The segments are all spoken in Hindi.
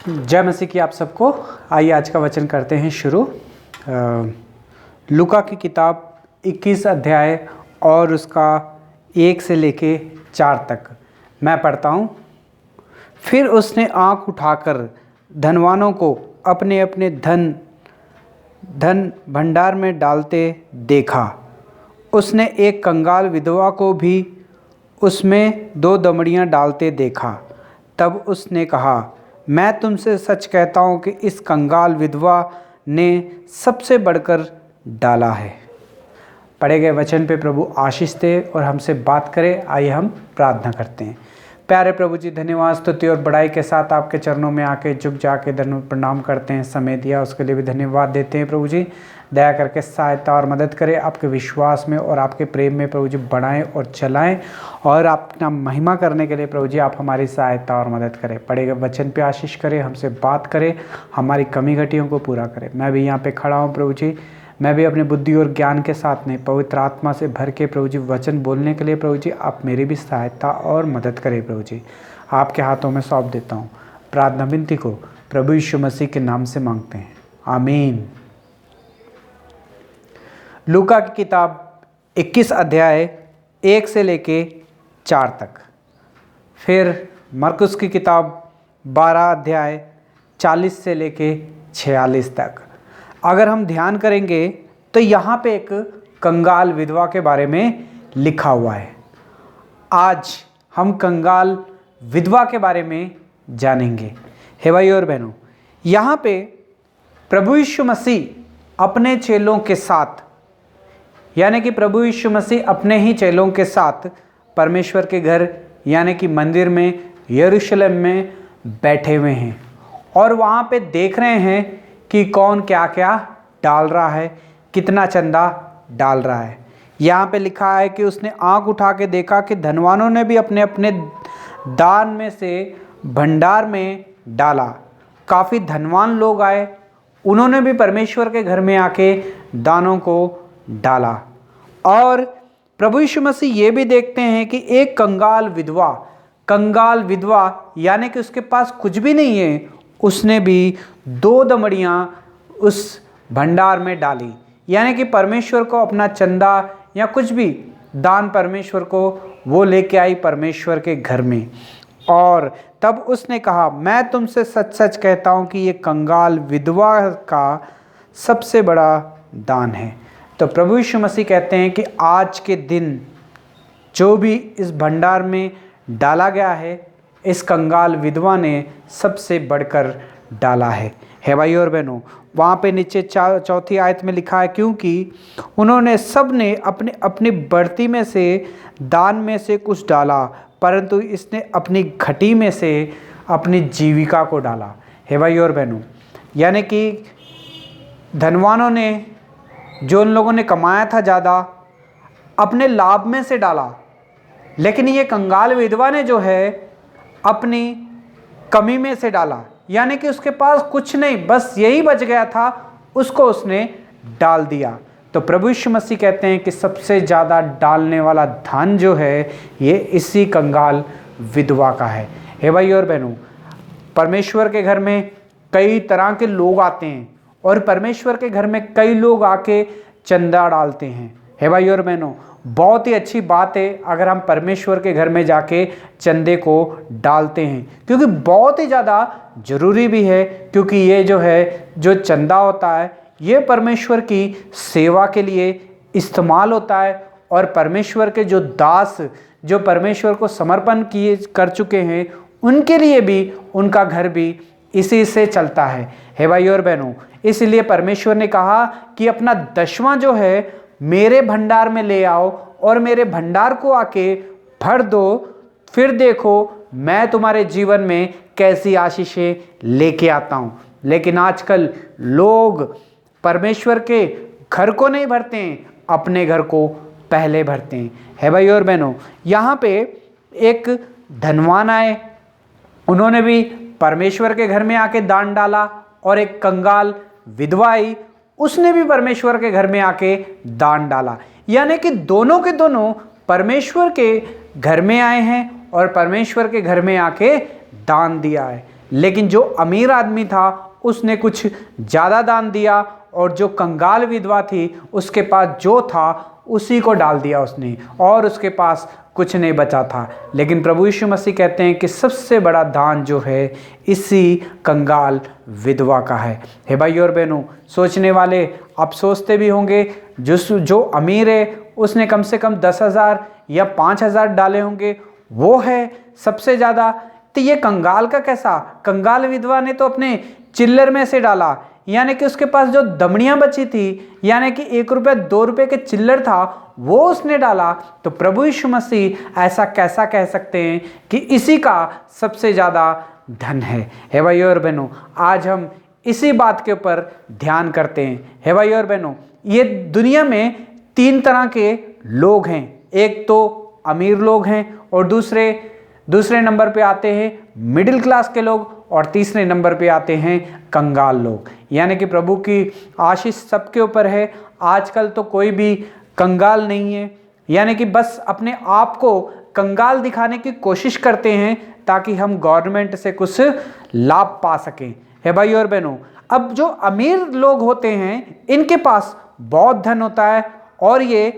जय मसीह की आप सबको। आइए आज का वचन करते हैं शुरू। लूका की किताब 21 अध्याय और उसका 1 से लेके 4 तक मैं पढ़ता हूँ। फिर उसने आँख उठाकर धनवानों को अपने अपने धन भंडार में डालते देखा। उसने एक कंगाल विधवा को भी उसमें 2 दमड़ियाँ डालते देखा। तब उसने कहा, मैं तुमसे सच कहता हूँ कि इस कंगाल विधवा ने सबसे बढ़कर डाला है। पढ़े गए वचन पे प्रभु आशीष दे और हमसे बात करे। आइए हम प्रार्थना करते हैं। प्यारे प्रभु जी, धन्यवाद, स्तुति और बड़ाई के साथ आपके चरणों में आके झुक जाके दंडवत प्रणाम करते हैं। समय दिया उसके लिए भी धन्यवाद देते हैं। प्रभु जी, दया करके सहायता और मदद करें। आपके विश्वास में और आपके प्रेम में प्रभु जी बढ़ाएं और चलाएं, और अपना महिमा करने के लिए प्रभु जी आप हमारी सहायता और मदद करें। पढ़े गए वचन पे आशीष करें, हमसे बात करें, हमारी कमी घटियों को पूरा करें। मैं भी यहाँ पे खड़ा हूँ प्रभु जी, मैं भी अपनी बुद्धि और ज्ञान के साथ नहीं, पवित्र आत्मा से भर के प्रभु जी वचन बोलने के लिए प्रभु जी आप मेरी भी सहायता और मदद करें। प्रभु जी आपके हाथों में सौंप देता हूँ। प्रार्थना विनती को प्रभु यीशु मसीह के नाम से मांगते हैं, आमीन। लूका की किताब 21 अध्याय 1 से लेके 4 तक। फिर मरकुस की किताब 12 अध्याय 40 से लेके 46 तक। अगर हम ध्यान करेंगे तो यहाँ पे एक कंगाल विधवा के बारे में लिखा हुआ है। आज हम कंगाल विधवा के बारे में जानेंगे। हे भाई और बहनों, यहाँ पे प्रभु यीशु मसीह अपने चेलों के साथ, यानी कि प्रभु यीशु मसीह अपने ही चेलों के साथ परमेश्वर के घर यानी कि मंदिर में यरूशलेम में बैठे हुए हैं, और वहाँ पे देख रहे हैं कि कौन क्या क्या डाल रहा है, कितना चंदा डाल रहा है। यहाँ पे लिखा है कि उसने आँख उठा के देखा कि धनवानों ने भी अपने अपने दान में से भंडार में डाला। काफ़ी धनवान लोग आए, उन्होंने भी परमेश्वर के घर में आके दानों को डाला। और प्रभु यीशु मसीह ये भी देखते हैं कि एक कंगाल विधवा यानी कि उसके पास कुछ भी नहीं है, उसने भी 2 दमड़ियाँ उस भंडार में डाली, यानी कि परमेश्वर को अपना चंदा या कुछ भी दान परमेश्वर को वो लेके आई परमेश्वर के घर में। और तब उसने कहा, मैं तुमसे सच सच कहता हूँ कि ये कंगाल विधवा का सबसे बड़ा दान है। तो प्रभु यीशु मसीह कहते हैं कि आज के दिन जो भी इस भंडार में डाला गया है, इस कंगाल विधवा ने सबसे बढ़कर डाला है। हे भाई और बहनों, वहाँ पे नीचे 4 आयत में लिखा है, क्योंकि उन्होंने सब ने अपने अपनी बढ़ती में से दान में से कुछ डाला, परंतु इसने अपनी घटी में से अपनी जीविका को डाला। हे भाई और बहनों, यानी कि धनवानों ने, जो उन लोगों ने कमाया था ज़्यादा, अपने लाभ में से डाला, लेकिन ये कंगाल विधवा ने जो है अपनी कमी में से डाला, यानी कि उसके पास कुछ नहीं, बस यही बच गया था, उसको उसने डाल दिया। तो प्रभु यीशु मसीह कहते हैं कि सबसे ज़्यादा डालने वाला धन जो है ये इसी कंगाल विधवा का है। हे भाई और बहनों, परमेश्वर के घर में कई तरह के लोग आते हैं, और परमेश्वर के घर में कई लोग आके चंदा डालते हैं। हे भाई और बहनों, बहुत ही अच्छी बात है अगर हम परमेश्वर के घर में जाके चंदे को डालते हैं, क्योंकि बहुत ही ज़्यादा ज़रूरी भी है, क्योंकि ये जो चंदा होता है ये परमेश्वर की सेवा के लिए इस्तेमाल होता है, और परमेश्वर के जो दास जो परमेश्वर को समर्पण कर चुके हैं उनके लिए भी, उनका घर भी इसी से चलता है। हे भाई और बहनों, इसलिए परमेश्वर ने कहा कि अपना 10वां जो है मेरे भंडार में ले आओ और मेरे भंडार को आके भर दो, फिर देखो मैं तुम्हारे जीवन में कैसी आशीषें लेके आता हूँ। लेकिन आजकल लोग परमेश्वर के घर को नहीं भरते हैं, अपने घर को पहले भरते हैं। है भाई और बहनों, यहाँ पे एक धनवान आए, उन्होंने भी परमेश्वर के घर में आके दान डाला, और एक कंगाल विधवा आई, उसने भी परमेश्वर के घर में आके दान डाला। यानी कि दोनों के दोनों परमेश्वर के घर में आए हैं और परमेश्वर के घर में आके दान दिया है। लेकिन जो अमीर आदमी था उसने कुछ ज़्यादा दान दिया, और जो कंगाल विधवा थी उसके पास जो था उसी को डाल दिया उसने, और उसके पास कुछ नहीं बचा था। लेकिन प्रभु यीशु मसीह कहते हैं कि सबसे बड़ा दान जो है इसी कंगाल विधवा का है। हे भाई और बहनों, सोचने वाले आप सोचते भी होंगे जो अमीर है उसने कम से कम 10,000 या 5,000 डाले होंगे, वो है सबसे ज़्यादा। तो ये कंगाल का कैसा? कंगाल विधवा ने तो अपने चिल्लर में से डाला, यानी कि उसके पास जो दमड़ियाँ बची थी, यानी कि 1 रुपये 2 रुपये के चिल्लर था, वो उसने डाला। तो प्रभु यीशु मसीह ऐसा कैसा कह सकते हैं कि इसी का सबसे ज़्यादा धन है? हे भाइयों और बहनों, आज हम इसी बात के ऊपर ध्यान करते हैं। हे भाइयों और बहनों, ये दुनिया में 3 तरह के लोग हैं। एक तो अमीर लोग हैं, और दूसरे नंबर पे आते हैं मिडिल क्लास के लोग, और तीसरे नंबर पे आते हैं कंगाल लोग। यानी कि प्रभु की आशीष सबके ऊपर है। आजकल तो कोई भी कंगाल नहीं है, यानी कि बस अपने आप को कंगाल दिखाने की कोशिश करते हैं ताकि हम गवर्नमेंट से कुछ लाभ पा सकें। है भाई और बहनों, अब जो अमीर लोग होते हैं इनके पास बहुत धन होता है, और ये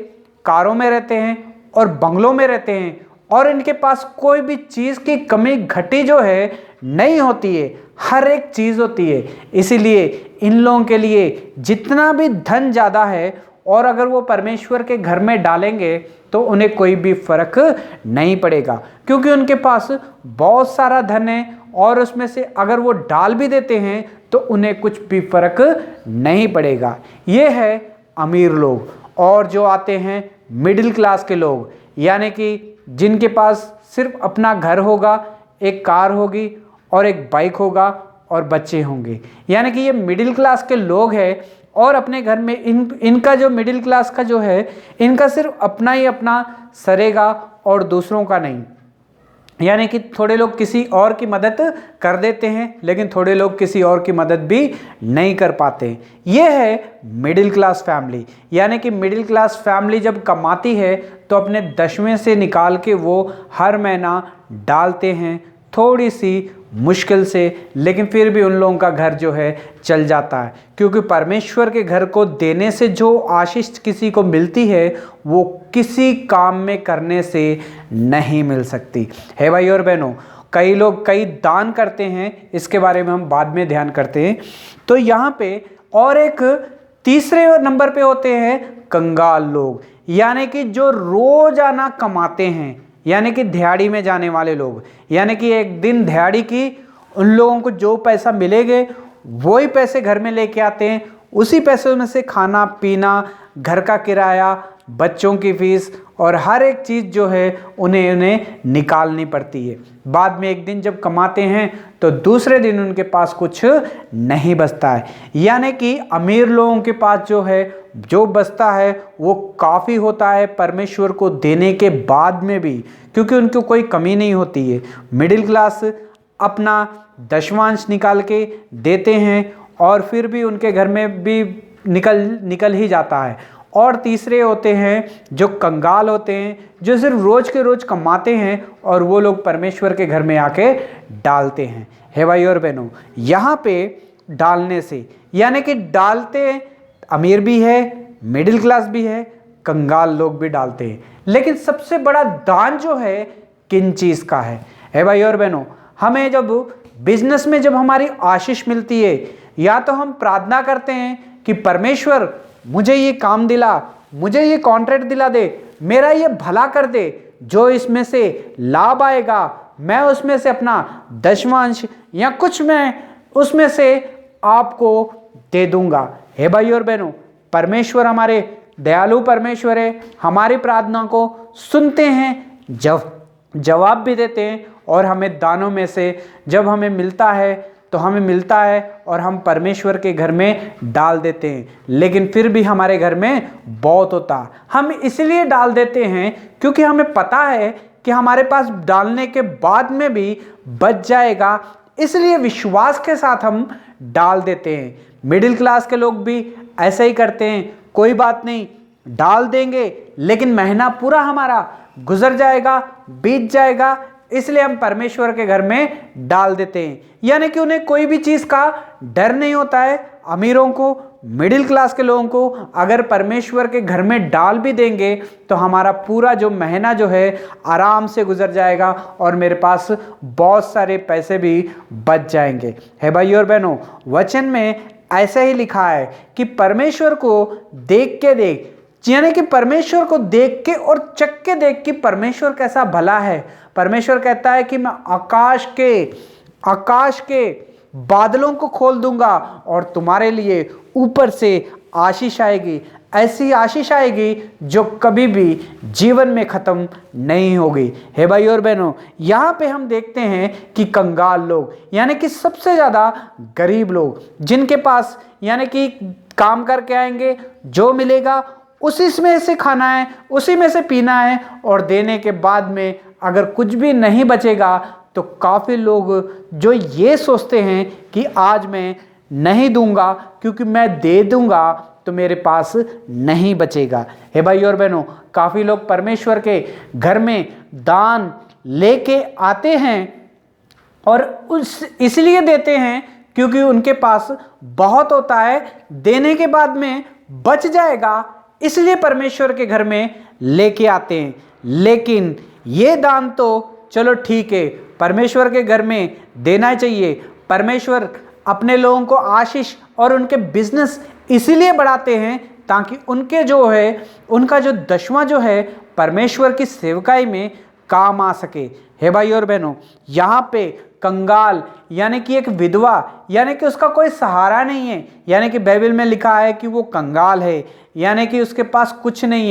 कारों में रहते हैं और बंगलों में रहते हैं, और इनके पास कोई भी चीज़ की कमी घटी जो है नहीं होती है, हर एक चीज़ होती है। इसीलिए इन लोगों के लिए जितना भी धन ज़्यादा है, और अगर वो परमेश्वर के घर में डालेंगे तो उन्हें कोई भी फर्क नहीं पड़ेगा, क्योंकि उनके पास बहुत सारा धन है, और उसमें से अगर वो डाल भी देते हैं तो उन्हें कुछ भी फर्क नहीं पड़ेगा। ये है अमीर लोग। और जो आते हैं मिडिल क्लास के लोग, यानी कि जिनके पास सिर्फ अपना घर होगा, एक कार होगी और एक बाइक होगा और बच्चे होंगे, यानी कि ये मिडिल क्लास के लोग हैं। और अपने घर में इनका जो मिडिल क्लास का जो है, इनका सिर्फ अपना ही अपना सरेगा और दूसरों का नहीं। यानी कि थोड़े लोग किसी और की मदद कर देते हैं, लेकिन थोड़े लोग किसी और की मदद भी नहीं कर पाते। ये है मिडिल क्लास फैमिली। यानी कि मिडिल क्लास फैमिली जब कमाती है तो अपने 10वें से निकाल के वो हर महीना डालते हैं, थोड़ी सी मुश्किल से, लेकिन फिर भी उन लोगों का घर जो है चल जाता है, क्योंकि परमेश्वर के घर को देने से जो आशीष किसी को मिलती है वो किसी काम में करने से नहीं मिल सकती। है भाई और बहनों, कई लोग कई दान करते हैं, इसके बारे में हम बाद में ध्यान करते हैं। तो यहाँ पे और एक तीसरे नंबर पे होते हैं कंगाल लोग, यानी कि जो रोजाना कमाते हैं, यानी कि दिहाड़ी में जाने वाले लोग। यानी कि एक दिन दिहाड़ी की, उन लोगों को जो पैसा मिलेंगे वही पैसे घर में लेके आते हैं, उसी पैसों में से खाना पीना, घर का किराया, बच्चों की फीस और हर एक चीज़ जो है उन्हें निकालनी पड़ती है। बाद में एक दिन जब कमाते हैं तो दूसरे दिन उनके पास कुछ नहीं बचता है। यानी कि अमीर लोगों के पास जो है, जो बचता है वो काफ़ी होता है परमेश्वर को देने के बाद में भी, क्योंकि उनको कोई कमी नहीं होती है। मिडिल क्लास अपना दशमांश निकाल के देते हैं, और फिर भी उनके घर में भी निकल ही जाता है। और तीसरे होते हैं जो कंगाल होते हैं, जो सिर्फ रोज के रोज कमाते हैं, और वो लोग परमेश्वर के घर में आके डालते हैं। हे भाई और बहनों, यहाँ पे डालने से, यानी कि डालते अमीर भी है, मिडिल क्लास भी है, कंगाल लोग भी डालते हैं। लेकिन सबसे बड़ा दान जो है किन चीज़ का है? हे भाई और बहनों, हमें जब बिजनेस में जब हमारी आशीष मिलती है, या तो हम प्रार्थना करते हैं कि परमेश्वर मुझे ये काम दिला, मुझे ये कॉन्ट्रैक्ट दिला दे, मेरा ये भला कर दे, जो इसमें से लाभ आएगा मैं उसमें से अपना दशमांश या कुछ मैं उसमें से आपको दे दूंगा। हे भाई और बहनों, परमेश्वर हमारे दयालु परमेश्वर है, हमारी प्रार्थना को सुनते हैं, जवाब भी देते हैं, और हमें दानों में से जब हमें मिलता है तो हमें मिलता है और हम परमेश्वर के घर में डाल देते हैं। लेकिन फिर भी हमारे घर में बहुत होता है। हम इसलिए डाल देते हैं क्योंकि हमें पता है कि हमारे पास डालने के बाद में भी बच जाएगा, इसलिए विश्वास के साथ हम डाल देते हैं। मिडिल क्लास के लोग भी ऐसा ही करते हैं, कोई बात नहीं डाल देंगे, लेकिन महीना पूरा हमारा गुजर जाएगा, बीत जाएगा, इसलिए हम परमेश्वर के घर में डाल देते हैं। यानी कि उन्हें कोई भी चीज़ का डर नहीं होता है। अमीरों को, मिडिल क्लास के लोगों को अगर परमेश्वर के घर में डाल भी देंगे तो हमारा पूरा जो महीना जो है आराम से गुजर जाएगा और मेरे पास बहुत सारे पैसे भी बच जाएंगे। है भाई और बहनों, वचन में ऐसा ही लिखा है कि परमेश्वर को देख के देख, यानी कि परमेश्वर को देख के और चख के देख कि परमेश्वर कैसा भला है। परमेश्वर कहता है कि मैं आकाश के बादलों को खोल दूंगा और तुम्हारे लिए ऊपर से आशीष आएगी, ऐसी आशीष आएगी जो कभी भी जीवन में ख़त्म नहीं होगी। हे भाई और बहनों, यहाँ पे हम देखते हैं कि कंगाल लोग, यानी कि सबसे ज़्यादा गरीब लोग, जिनके पास यानी कि काम करके आएंगे, जो मिलेगा उसी में से खाना है, उसी में से पीना है, और देने के बाद में अगर कुछ भी नहीं बचेगा तो काफ़ी लोग जो ये सोचते हैं कि आज मैं नहीं दूंगा क्योंकि मैं दे दूंगा तो मेरे पास नहीं बचेगा। हे भाई और बहनों, काफ़ी लोग परमेश्वर के घर में दान लेके आते हैं और इसलिए देते हैं क्योंकि उनके पास बहुत होता है, देने के बाद में बच जाएगा, इसलिए परमेश्वर के घर में लेके आते हैं। लेकिन ये दान तो चलो ठीक है, परमेश्वर के घर में देना चाहिए। परमेश्वर अपने लोगों को आशीष और उनके बिजनेस इसीलिए बढ़ाते हैं ताकि उनके जो है, उनका जो दशवां जो है परमेश्वर की सेवकाई में काम आ सके। हे भाई और बहनों, यहाँ पे कंगाल यानी कि एक विधवा, यानी कि उसका कोई सहारा नहीं है, यानी कि बाइबल में लिखा है कि वो कंगाल है, यानी कि उसके पास कुछ नहीं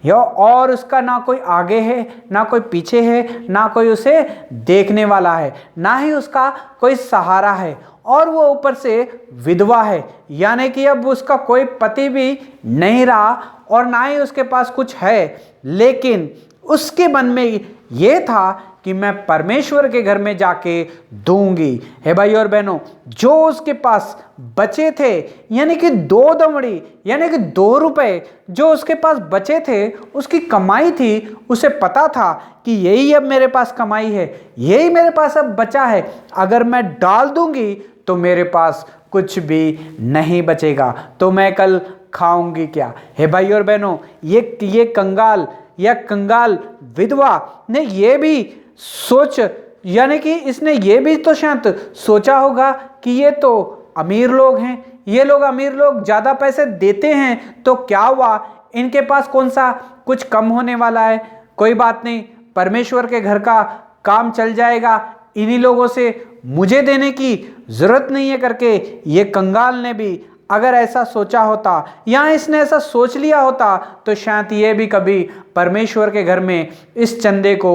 है और उसका ना कोई आगे है, ना कोई पीछे है, ना कोई उसे देखने वाला है, ना ही उसका कोई सहारा है, और वो ऊपर से विधवा है, यानी कि अब उसका कोई पति भी नहीं रहा और ना ही उसके पास कुछ है। लेकिन उसके मन में ये था कि मैं परमेश्वर के घर में जाके दूंगी। हे भाई और बहनों, जो उसके पास बचे थे, यानी कि 2 दमड़ी, यानी कि 2 रुपए जो उसके पास बचे थे, उसकी कमाई थी, उसे पता था कि यही अब मेरे पास कमाई है, यही मेरे पास अब बचा है, अगर मैं डाल दूंगी तो मेरे पास कुछ भी नहीं बचेगा, तो मैं कल खाऊंगी क्या। हे भाई और बहनों, ये कंगाल या कंगाल विधवा ने ये भी सोच, यानी कि इसने ये भी तो शायद सोचा होगा कि ये तो अमीर लोग हैं, ये लोग अमीर लोग ज़्यादा पैसे देते हैं तो क्या हुआ, इनके पास कौन सा कुछ कम होने वाला है, कोई बात नहीं, परमेश्वर के घर का काम चल जाएगा, इन्हीं लोगों से मुझे देने की ज़रूरत नहीं है करके ये कंगाल ने भी अगर ऐसा सोचा होता या इसने ऐसा सोच लिया होता तो शायद ये भी कभी परमेश्वर के घर में इस चंदे को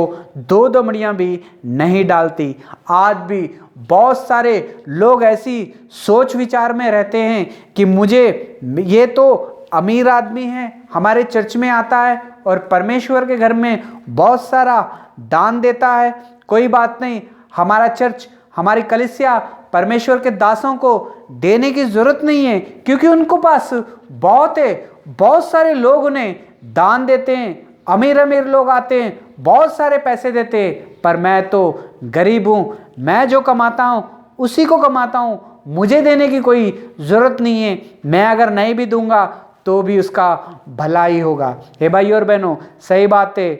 2 दमड़ियाँ भी नहीं डालती। आज भी बहुत सारे लोग ऐसी सोच विचार में रहते हैं कि मुझे, ये तो अमीर आदमी है, हमारे चर्च में आता है और परमेश्वर के घर में बहुत सारा दान देता है, कोई बात नहीं, हमारा चर्च, हमारी कलीसिया परमेश्वर के दासों को देने की ज़रूरत नहीं है क्योंकि उनको पास बहुत है। बहुत सारे लोग उन्हें दान देते हैं, अमीर अमीर लोग आते हैं, बहुत सारे पैसे देते हैं, पर मैं तो गरीब हूँ, मैं जो कमाता हूँ उसी को कमाता हूँ, मुझे देने की कोई ज़रूरत नहीं है, मैं अगर नहीं भी दूंगा तो भी उसका भला ही होगा। हे भाई और बहनों, सही बात है,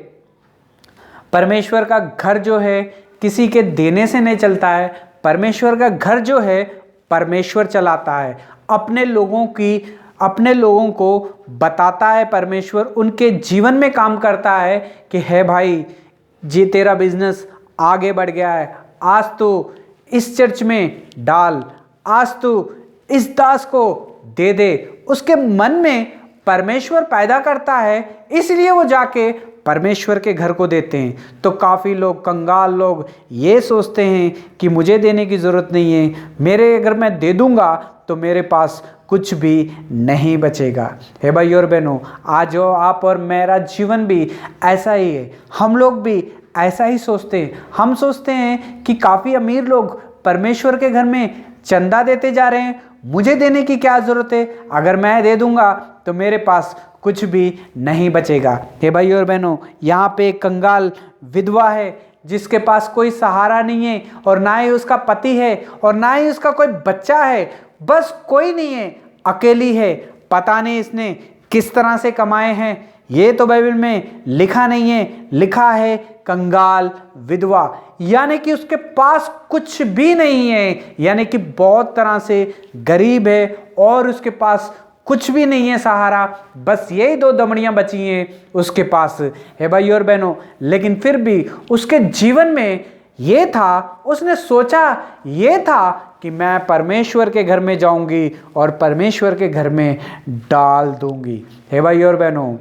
परमेश्वर का घर जो है किसी के देने से नहीं चलता है, परमेश्वर का घर जो है परमेश्वर चलाता है, अपने लोगों को बताता है, परमेश्वर उनके जीवन में काम करता है कि है भाई जी तेरा बिजनेस आगे बढ़ गया है, आज तो इस चर्च में डाल, आज तो इस दास को दे दे। उसके मन में परमेश्वर पैदा करता है, इसलिए वो जाके परमेश्वर के घर को देते हैं। तो काफ़ी लोग, कंगाल लोग ये सोचते हैं कि मुझे देने की ज़रूरत नहीं है, मेरे अगर मैं दे दूंगा तो मेरे पास कुछ भी नहीं बचेगा। हे भाई और बहनों, आज जो आप और मेरा जीवन भी ऐसा ही है, हम लोग भी ऐसा ही सोचते हैं। हम सोचते हैं कि काफ़ी अमीर लोग परमेश्वर के घर में चंदा देते जा रहे हैं, मुझे देने की क्या ज़रूरत है, अगर मैं दे दूंगा तो मेरे पास कुछ भी नहीं बचेगा। हे भाई और बहनों, यहाँ पे एक कंगाल विधवा है जिसके पास कोई सहारा नहीं है, और ना ही उसका पति है, और ना ही उसका कोई बच्चा है, बस कोई नहीं है, अकेली है। पता नहीं इसने किस तरह से कमाए हैं, ये तो बाइबल में लिखा नहीं है। लिखा है कंगाल विधवा, यानी कि उसके पास कुछ भी नहीं है, यानी कि बहुत तरह से गरीब है और उसके पास कुछ भी नहीं है सहारा, बस यही 2 दमड़ियां बची हैं उसके पास। है भाई और बहनों, लेकिन फिर भी उसके जीवन में ये था, उसने सोचा ये था कि मैं परमेश्वर के घर में जाऊंगी और परमेश्वर के घर में डाल दूंगी। हे भाई और बहनों,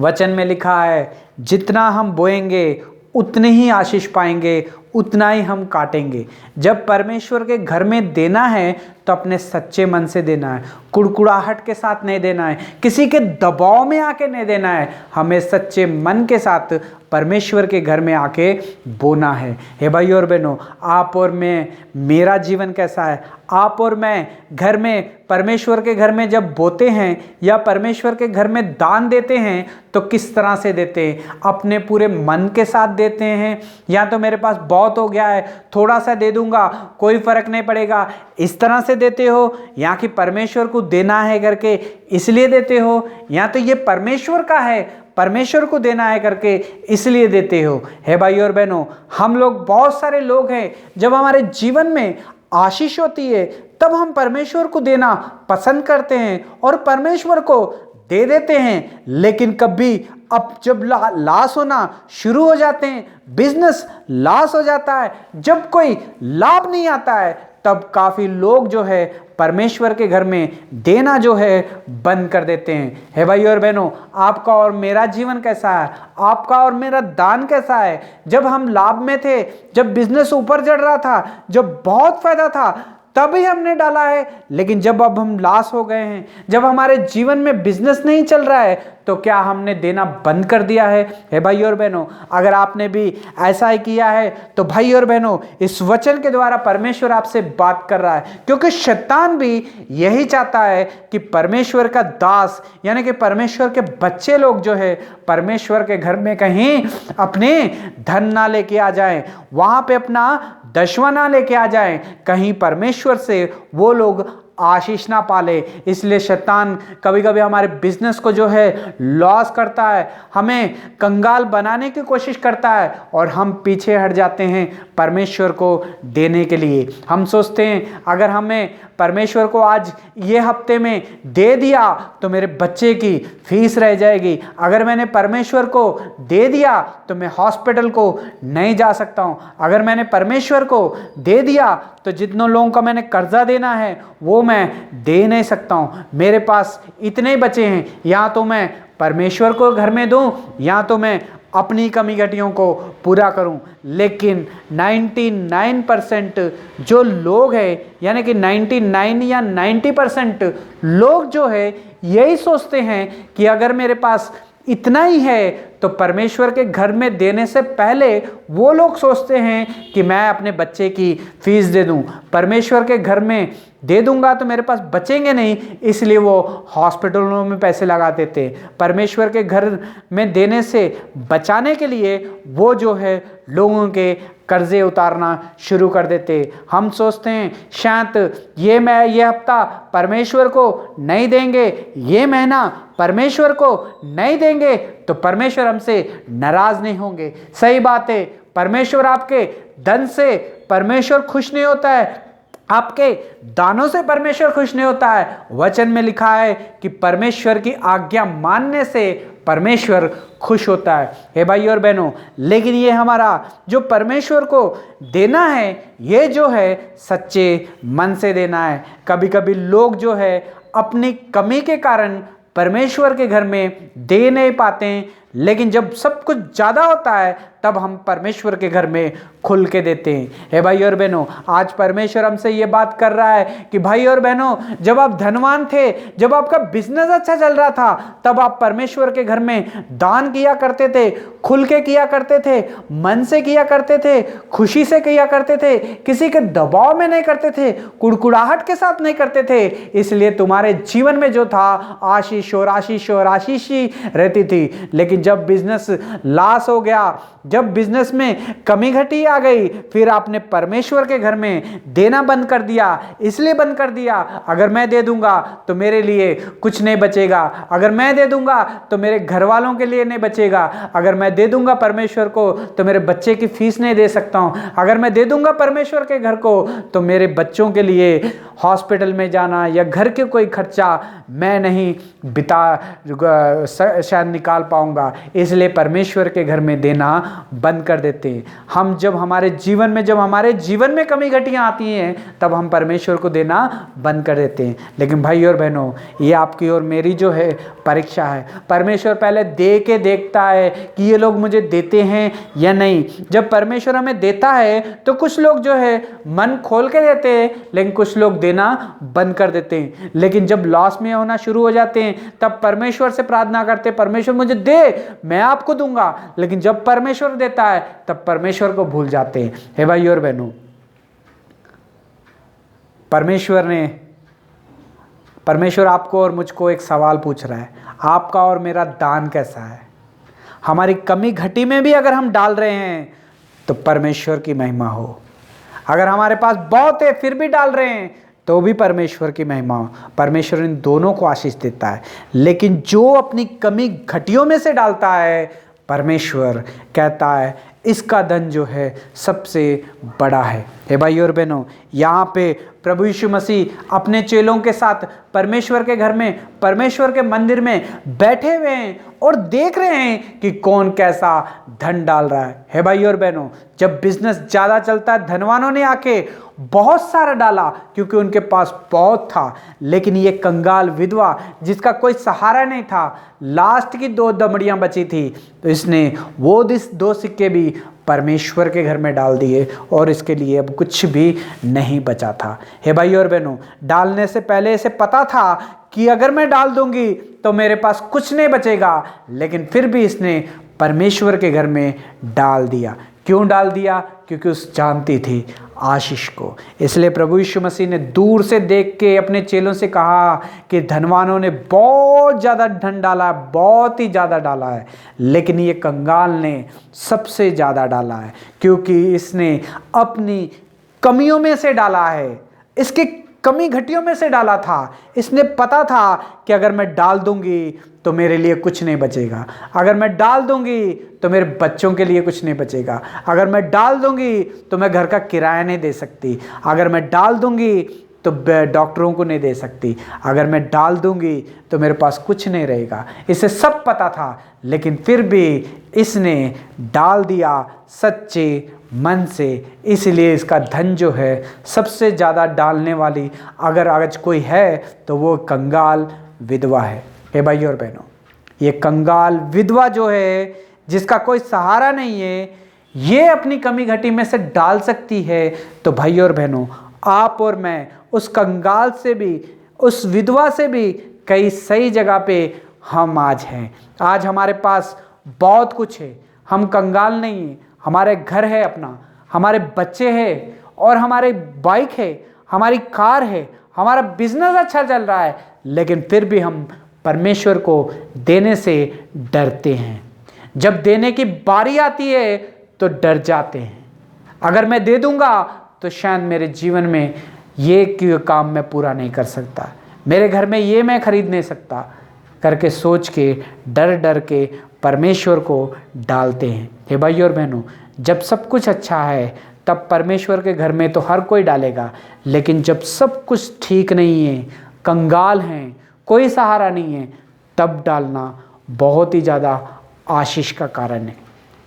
वचन में लिखा है जितना हम बोएंगे उतने ही आशीष पाएंगे, उतना ही हम काटेंगे। जब परमेश्वर के घर में देना है तो अपने सच्चे मन से देना है, कुड़कुड़ाहट के साथ नहीं देना है, किसी के दबाव में आके नहीं देना है। हमें सच्चे मन के साथ परमेश्वर के घर में आके बोना है। हे भाई और बहनों, आप और मैं, मेरा जीवन कैसा है? आप और मैं घर में, परमेश्वर के घर में जब बोते हैं या परमेश्वर के घर में दान देते हैं तो किस तरह से देते हैं? अपने पूरे मन के साथ देते हैं, या तो मेरे पास बहुत हो गया है थोड़ा सा दे दूंगा कोई फर्क नहीं पड़ेगा, इस तरह से देते हो, या कि परमेश्वर को देना है करके इसलिए देते हो, या तो ये परमेश्वर का है, परमेश्वर को देना है करके इसलिए देते हो? है भाई और बहनों, हम लोग, बहुत सारे लोग हैं, जब हमारे जीवन में आशीष होती है तब हम परमेश्वर को देना पसंद करते हैं और परमेश्वर को दे देते हैं, लेकिन कभी अब जब लॉस होना शुरू हो जाते हैं, बिजनेस लॉस हो जाता है, जब कोई लाभ नहीं आता है, तब काफ़ी लोग जो है परमेश्वर के घर में देना जो है बंद कर देते हैं। है भाई और बहनों, आपका और मेरा जीवन कैसा है? आपका और मेरा दान कैसा है? जब हम लाभ में थे, जब बिजनेस ऊपर चढ़ रहा था, जब बहुत फायदा था, तभी हमने डाला है, लेकिन जब अब हम लॉस हो गए हैं, जब हमारे जीवन में बिजनेस नहीं चल रहा है, तो क्या हमने देना बंद कर दिया है? हे भाई और बहनों, अगर आपने भी ऐसा ही किया है तो भाई और बहनों, इस वचन के द्वारा परमेश्वर आपसे बात कर रहा है, क्योंकि शैतान भी यही चाहता है कि परमेश्वर का दास, यानी कि परमेश्वर के बच्चे लोग जो है परमेश्वर के घर में कहीं अपने धन ना लेके आ जाएं, वहां पे अपना दशवां ना लेके आ जाएं, कहीं परमेश्वर से वो लोग आशीष ना पाले। इसलिए शैतान कभी कभी हमारे बिजनेस को जो है लॉस करता है, हमें कंगाल बनाने की कोशिश करता है, और हम पीछे हट जाते हैं परमेश्वर को देने के लिए। हम सोचते हैं अगर हमें परमेश्वर को आज ये हफ्ते में दे दिया तो मेरे बच्चे की फीस रह जाएगी, अगर मैंने परमेश्वर को दे दिया तो मैं हॉस्पिटल को नहीं जा सकता हूँ, अगर मैंने परमेश्वर को दे दिया तो जितनों लोगों का मैंने कर्जा देना है वो मैं दे नहीं सकता हूँ, मेरे पास इतने बचे हैं, या तो मैं परमेश्वर को घर में दूं या तो मैं अपनी कमी घटियों को पूरा करूं। लेकिन 99% जो लोग हैं, यानी कि 99 या 90% लोग जो है यही सोचते हैं कि अगर मेरे पास इतना ही है तो परमेश्वर के घर में देने से पहले वो लोग सोचते हैं कि मैं अपने बच्चे की फीस दे दूं, परमेश्वर के घर में दे दूंगा तो मेरे पास बचेंगे नहीं, इसलिए वो हॉस्पिटलों में पैसे लगा देते। परमेश्वर के घर में देने से बचाने के लिए वो जो है लोगों के कर्जे उतारना शुरू कर देते। हम सोचते हैं शायद ये हफ्ता परमेश्वर को नहीं देंगे, ये महीना परमेश्वर को नहीं देंगे तो परमेश्वर हमसे नाराज नहीं होंगे। सही बात है, परमेश्वर आपके धन से परमेश्वर खुश नहीं होता है, आपके दानों से परमेश्वर खुश नहीं होता है। वचन में लिखा है कि परमेश्वर की आज्ञा मानने से परमेश्वर खुश होता है। हे भाई और बहनों, लेकिन ये हमारा जो परमेश्वर को देना है ये जो है सच्चे मन से देना है। कभी कभी लोग जो है अपनी कमी के कारण परमेश्वर के घर में दे नहीं पाते हैं, लेकिन जब सब कुछ ज़्यादा होता है तब हम परमेश्वर के घर में खुल के देते हैं। हे भाई और बहनों, आज परमेश्वर हमसे ये बात कर रहा है कि भाई और बहनों, जब आप धनवान थे, जब आपका बिजनेस अच्छा चल रहा था, तब आप परमेश्वर के घर में दान किया करते थे, खुल के किया करते थे, मन से किया करते थे, खुशी से किया करते थे, किसी के दबाव में नहीं करते थे, कुड़कुड़ाहट के साथ नहीं करते थे। इसलिए तुम्हारे जीवन में जो था आशीष और आशीष और आशीष ही रहती थी। लेकिन जब बिजनेस लॉस हो गया, जब बिजनेस में कमी घटी आ गई, फिर आपने परमेश्वर के घर में देना बंद कर दिया। इसलिए बंद कर दिया, अगर मैं दे दूंगा तो मेरे लिए कुछ नहीं बचेगा, अगर मैं दे दूंगा तो मेरे घर वालों के लिए नहीं बचेगा, अगर मैं दे दूंगा परमेश्वर को तो मेरे बच्चे की फीस नहीं दे सकता हूं, अगर मैं दे दूंगा परमेश्वर के घर को तो मेरे बच्चों के लिए हॉस्पिटल में जाना या घर के कोई खर्चा मैं नहीं शायद निकाल पाऊंगा। इसलिए परमेश्वर के घर में देना बंद कर देते हैं। हम जब हमारे जीवन में कमी घटियां आती हैं, तब हम परमेश्वर को देना बंद कर देते हैं। लेकिन भाई और बहनों, ये आपकी और मेरी जो है परीक्षा है। परमेश्वर पहले दे के देखता है कि ये लोग मुझे देते हैं या नहीं। जब परमेश्वर हमें देता है तो कुछ लोग जो है मन खोल के देते हैं, लेकिन कुछ लोग देना बंद कर देते हैं। लेकिन जब लॉस में होना शुरू हो जाते हैं, तब परमेश्वर से प्रार्थना करते हैं, परमेश्वर मुझे दे, मैं आपको दूंगा। लेकिन जब परमेश्वर देता है तब परमेश्वर को भूल जाते हैं। हे भाई और बहनों, परमेश्वर आपको और मुझको एक सवाल पूछ रहा है, आपका और मेरा दान कैसा है? हमारी कमी घटी में भी अगर हम डाल रहे हैं तो परमेश्वर की महिमा हो, अगर हमारे पास बहुत है फिर भी डाल रहे हैं तो भी परमेश्वर की महिमा हो। परमेश्वर इन दोनों को आशीष देता है। लेकिन जो अपनी कमी घटियों में से डालता है, परमेश्वर कहता है इसका धन जो है सबसे बड़ा है। हे भाई और बहनों, यहाँ पे प्रभु यीशु मसीह अपने चेलों के साथ परमेश्वर के घर में, परमेश्वर के मंदिर में बैठे हुए हैं और देख रहे हैं कि कौन कैसा धन डाल रहा है। हे भाई और बहनों, जब बिजनेस ज़्यादा चलता है, धनवानों ने आके बहुत सारा डाला क्योंकि उनके पास बहुत था। लेकिन ये कंगाल विधवा जिसका कोई सहारा नहीं था, लास्ट की 2 दमड़ियाँ बची थी, तो इसने वो 2 सिक्के भी परमेश्वर के घर में डाल दिए और इसके लिए अब कुछ भी नहीं बचा था। हे भाई और बहनों, डालने से पहले इसे पता था कि अगर मैं डाल दूंगी तो मेरे पास कुछ नहीं बचेगा, लेकिन फिर भी इसने परमेश्वर के घर में डाल दिया। क्यों डाल दिया? क्योंकि उस जानती थी आशीष को। इसलिए प्रभु यीशु मसीह ने दूर से देख के अपने चेलों से कहा कि धनवानों ने बहुत ज़्यादा धन डाला है, बहुत ही ज़्यादा डाला है, लेकिन ये कंगाल ने सबसे ज़्यादा डाला है क्योंकि इसने अपनी कमियों में से डाला है, इसके कमी घटियों में से डाला था। इसने पता था कि अगर मैं डाल दूंगी तो मेरे लिए कुछ नहीं बचेगा, अगर मैं डाल दूंगी तो मेरे बच्चों के लिए कुछ नहीं बचेगा, अगर मैं डाल दूंगी तो मैं घर का किराया नहीं दे सकती, अगर मैं डाल दूंगी तो डॉक्टरों को नहीं दे सकती, अगर मैं डाल दूंगी तो मेरे पास कुछ नहीं रहेगा। इसे सब पता था, लेकिन फिर भी इसने डाल दिया सच्चे मन से। इसलिए इसका धन जो है सबसे ज़्यादा डालने वाली अगर आज कोई है तो वो कंगाल विधवा है। हे भाई और बहनों, ये कंगाल विधवा जो है, जिसका कोई सहारा नहीं है, ये अपनी कमी घटी में से डाल सकती है। तो भाई और बहनों, आप और मैं उस कंगाल से भी, उस विधवा से भी कई सही जगह पे हम आज हैं। आज हमारे पास बहुत कुछ है, हम कंगाल नहीं हैं, हमारे घर है अपना, हमारे बच्चे हैं और हमारे बाइक है, हमारी कार है, हमारा बिजनेस अच्छा चल रहा है, लेकिन फिर भी हम परमेश्वर को देने से डरते हैं। जब देने की बारी आती है तो डर जाते हैं, अगर मैं दे दूंगा तो शायद मेरे जीवन में ये काम मैं पूरा नहीं कर सकता, मेरे घर में ये मैं खरीद नहीं सकता करके सोच के डर डर के परमेश्वर को डालते हैं। हे भाई और बहनों, जब सब कुछ अच्छा है तब परमेश्वर के घर में तो हर कोई डालेगा, लेकिन जब सब कुछ ठीक नहीं है, कंगाल हैं, कोई सहारा नहीं है, तब डालना बहुत ही ज़्यादा आशीष का कारण है।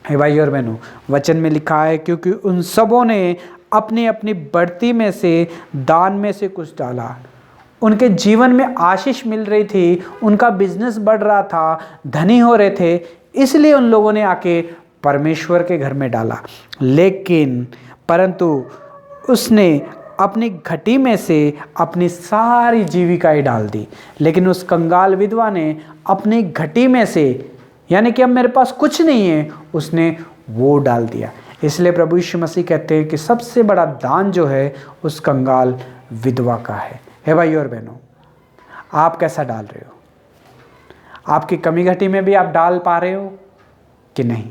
हे भाई और बहनों, वचन में लिखा है, क्योंकि उन सबों ने अपनी अपनी बढ़ती में से दान में से कुछ डाला। उनके जीवन में आशीष मिल रही थी, उनका बिजनेस बढ़ रहा था, धनी हो रहे थे, इसलिए उन लोगों ने आके परमेश्वर के घर में डाला, लेकिन परंतु उसने अपनी घटी में से अपनी सारी जीविकाएं डाल दी। लेकिन उस कंगाल विधवा ने अपनी घटी में से, यानी कि अब मेरे पास कुछ नहीं है, उसने वो डाल दिया। इसलिए प्रभु यीशु मसीह कहते हैं कि सबसे बड़ा दान जो है उस कंगाल विधवा का है। हे भाई और बहनों, आप कैसा डाल रहे हो? आपकी कमी घटी में भी आप डाल पा रहे हो कि नहीं?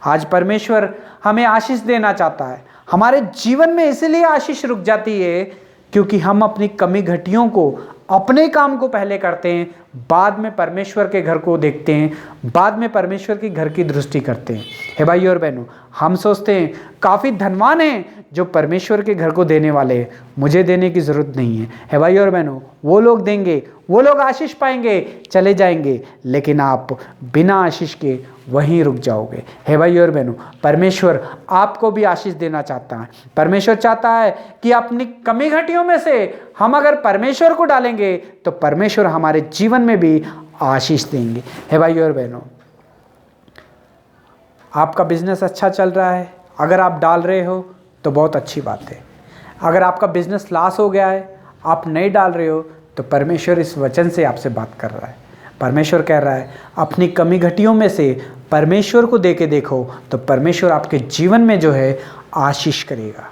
आज परमेश्वर हमें आशीष देना चाहता है। हमारे जीवन में इसलिए आशीष रुक जाती है क्योंकि हम अपनी कमी घटियों को, अपने काम को पहले करते हैं, बाद में परमेश्वर के घर को देखते हैं, बाद में परमेश्वर के घर की दृष्टि करते हैं। हे भाई और बहनों, हम सोचते हैं काफ़ी धनवान हैं जो परमेश्वर के घर को देने वाले हैं, मुझे देने की ज़रूरत नहीं है। हे भाई और बहनों, वो लोग देंगे, वो लोग आशीष पाएंगे, चले जाएंगे, लेकिन आप बिना आशीष के वहीं रुक जाओगे। हे भाई और बहनों, परमेश्वर आपको भी आशीष देना चाहता है। परमेश्वर चाहता है कि अपनी कमी घटियों में से हम अगर परमेश्वर को डालेंगे तो परमेश्वर हमारे जीवन में भी आशीष देंगे। हे भाई और बहनों, आपका बिजनेस अच्छा चल रहा है, अगर आप डाल रहे हो तो बहुत अच्छी बात है। अगर आपका बिजनेस लॉस हो गया है, आप नहीं डाल रहे हो, तो परमेश्वर इस वचन से आपसे बात कर रहा है। परमेश्वर कह रहा है अपनी कमी घटियों में से परमेश्वर को दे के देखो, तो परमेश्वर आपके जीवन में जो है आशीष करेगा,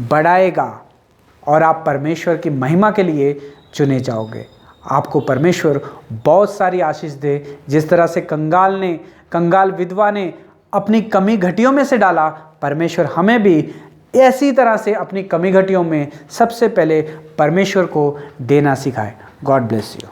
बढ़ाएगा, और आप परमेश्वर की महिमा के लिए चुने जाओगे। आपको परमेश्वर बहुत सारी आशीष दे। जिस तरह से कंगाल विधवा ने अपनी कमी घटियों में से डाला, परमेश्वर हमें भी ऐसी तरह से अपनी कमी घटियों में सबसे पहले परमेश्वर को देना सिखाए। God bless you.